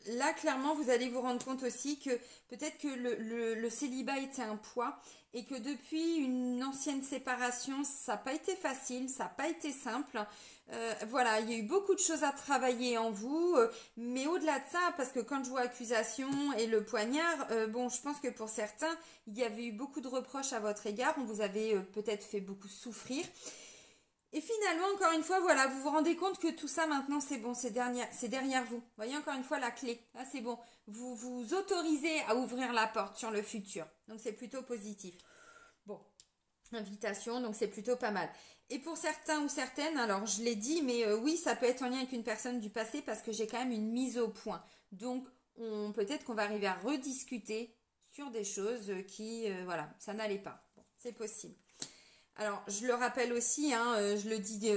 là clairement vous allez vous rendre compte aussi que peut-être que le célibat était un poids et que depuis une ancienne séparation ça n'a pas été facile, ça n'a pas été simple. Voilà, il y a eu beaucoup de choses à travailler en vous, mais au-delà de ça, parce que quand je vois accusation et le poignard, bon, je pense que pour certains, il y avait eu beaucoup de reproches à votre égard, on vous avait peut-être fait beaucoup souffrir. Et finalement, encore une fois, voilà, vous vous rendez compte que tout ça maintenant c'est bon, c'est derrière vous. Vous voyez encore une fois la clé. Là, c'est bon. Vous vous autorisez à ouvrir la porte sur le futur. Donc c'est plutôt positif. Bon, invitation, donc c'est plutôt pas mal. Et pour certains ou certaines, alors je l'ai dit, mais oui, ça peut être en lien avec une personne du passé parce que j'ai quand même une mise au point. Donc peut-être qu'on va arriver à rediscuter sur des choses qui, voilà, ça n'allait pas. Bon, c'est possible. Alors, je le rappelle aussi, hein, je le dis,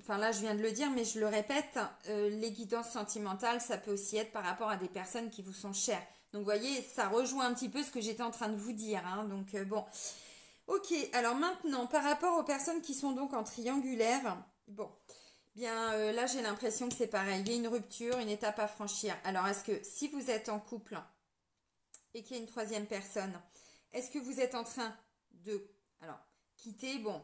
enfin là je viens de le dire, mais je le répète, les guidances sentimentales, ça peut aussi être par rapport à des personnes qui vous sont chères. Donc, vous voyez, ça rejoint un petit peu ce que j'étais en train de vous dire. Hein, donc, bon. Ok, alors maintenant, par rapport aux personnes qui sont donc en triangulaire, bon, bien là j'ai l'impression que c'est pareil. Il y a une rupture, une étape à franchir. Alors, est-ce que si vous êtes en couple et qu'il y a une troisième personne, est-ce que vous êtes en train de... Alors, quitter, bon,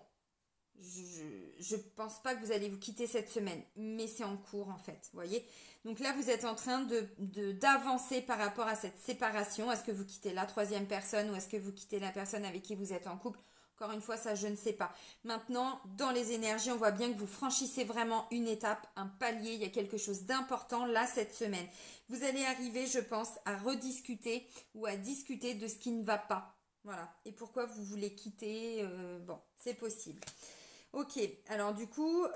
je pense pas que vous allez vous quitter cette semaine, mais c'est en cours en fait, vous voyez. Donc là, vous êtes en train d'avancer par rapport à cette séparation. Est-ce que vous quittez la troisième personne ou est-ce que vous quittez la personne avec qui vous êtes en couple? Encore une fois, ça, je ne sais pas. Maintenant, dans les énergies, on voit bien que vous franchissez vraiment une étape, un palier. Il y a quelque chose d'important là cette semaine. Vous allez arriver, je pense, à rediscuter ou à discuter de ce qui ne va pas. Voilà. Et pourquoi vous voulez quitter, bon, c'est possible. Ok, alors du coup,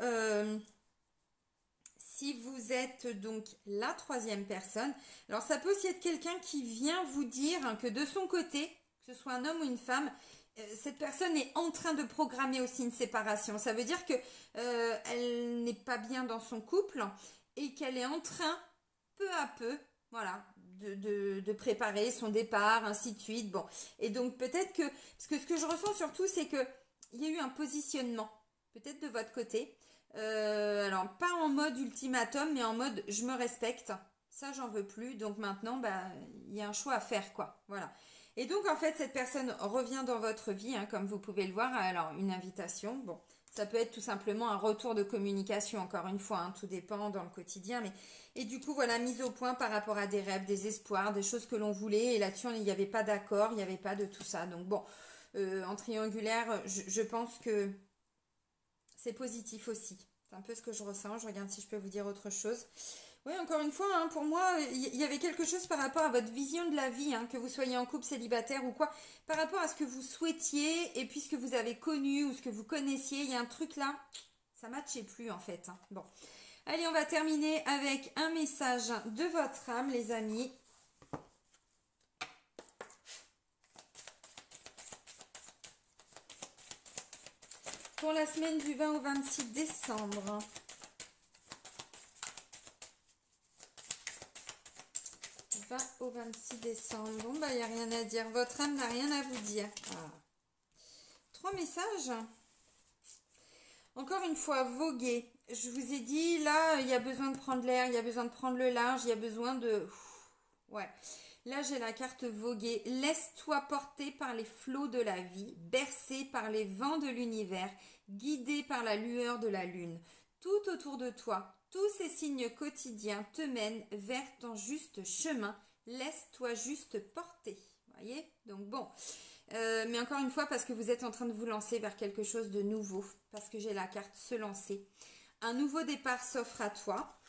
si vous êtes donc la troisième personne, alors ça peut aussi être quelqu'un qui vient vous dire hein, que de son côté, que ce soit un homme ou une femme, cette personne est en train de programmer aussi une séparation. Ça veut dire que elle n'est pas bien dans son couple et qu'elle est en train, peu à peu, voilà, de préparer son départ, ainsi de suite. Bon, et donc peut-être que, parce que ce que je ressens surtout, c'est que il y a eu un positionnement, peut-être de votre côté. Alors pas en mode ultimatum, mais en mode je me respecte. Ça, j'en veux plus. Donc maintenant, bah, il y a un choix à faire, quoi. Voilà. Et donc, en fait, cette personne revient dans votre vie, hein, comme vous pouvez le voir. Alors, une invitation, bon, ça peut être tout simplement un retour de communication, encore une fois, hein, tout dépend dans le quotidien. Mais... Et du coup, voilà, mise au point par rapport à des rêves, des espoirs, des choses que l'on voulait. Et là-dessus, il n'y avait pas d'accord, il n'y avait pas de tout ça. Donc, bon, en triangulaire, je pense que c'est positif aussi. C'est un peu ce que je ressens. Je regarde si je peux vous dire autre chose. Oui, encore une fois, hein, pour moi, il y avait quelque chose par rapport à votre vision de la vie, hein, que vous soyez en couple, célibataire ou quoi, par rapport à ce que vous souhaitiez et puis ce que vous avez connu ou ce que vous connaissiez, il y a un truc là, ça ne matchait plus en fait. Hein. Bon, allez, on va terminer avec un message de votre âme, les amis. Pour la semaine du 20 au 26 décembre. Au 26 décembre. Bon, bah, il n'y a rien à dire. Votre âme n'a rien à vous dire. Ah. 3 messages. Encore une fois, voguer. Je vous ai dit, là, il y a besoin de prendre l'air, il y a besoin de prendre le large, il y a besoin de... Ouais. Là, j'ai la carte voguer. Laisse-toi porter par les flots de la vie, bercé par les vents de l'univers, guidé par la lueur de la lune. Tout autour de toi, tous ces signes quotidiens te mènent vers ton juste chemin. Laisse-toi juste porter. Voyez? Donc bon. Mais encore une fois, parce que vous êtes en train de vous lancer vers quelque chose de nouveau. Parce que j'ai la carte se lancer. Un nouveau départ s'offre à toi.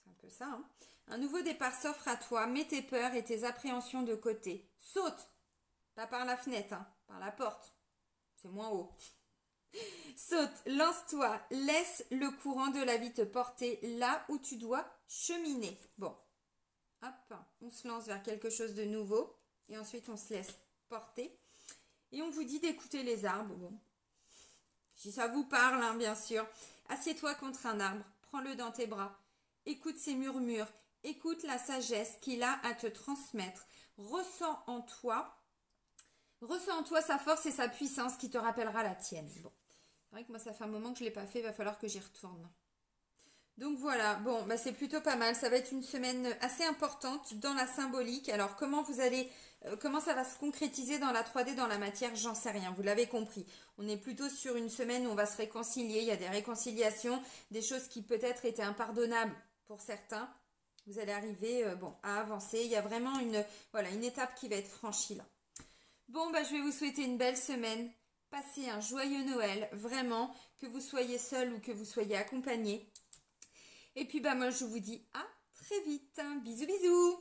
C'est un peu ça, hein? Un nouveau départ s'offre à toi. Mets tes peurs et tes appréhensions de côté. Saute. Pas par la fenêtre, hein, par la porte. C'est moins haut. Saute, lance-toi, laisse le courant de la vie te porter là où tu dois cheminer. Bon, hop, on se lance vers quelque chose de nouveau et ensuite on se laisse porter. Et on vous dit d'écouter les arbres. Bon, si ça vous parle, hein, bien sûr. Assieds-toi contre un arbre, prends-le dans tes bras. Écoute ses murmures, écoute la sagesse qu'il a à te transmettre. Ressens en toi sa force et sa puissance qui te rappellera la tienne. Bon. C'est vrai que moi, ça fait un moment que je ne l'ai pas fait, il va falloir que j'y retourne. Donc voilà, bon, bah c'est plutôt pas mal. Ça va être une semaine assez importante dans la symbolique. Alors comment comment ça va se concrétiser dans la 3D, dans la matière, j'en sais rien. Vous l'avez compris. On est plutôt sur une semaine où on va se réconcilier. Il y a des réconciliations, des choses qui peut-être étaient impardonnables pour certains. Vous allez arriver, à avancer. Il y a vraiment une étape qui va être franchie là. Bon, bah je vais vous souhaiter une belle semaine. Passez un joyeux Noël, vraiment, que vous soyez seul ou que vous soyez accompagné. Et puis, bah moi, je vous dis à très vite. Bisous, bisous.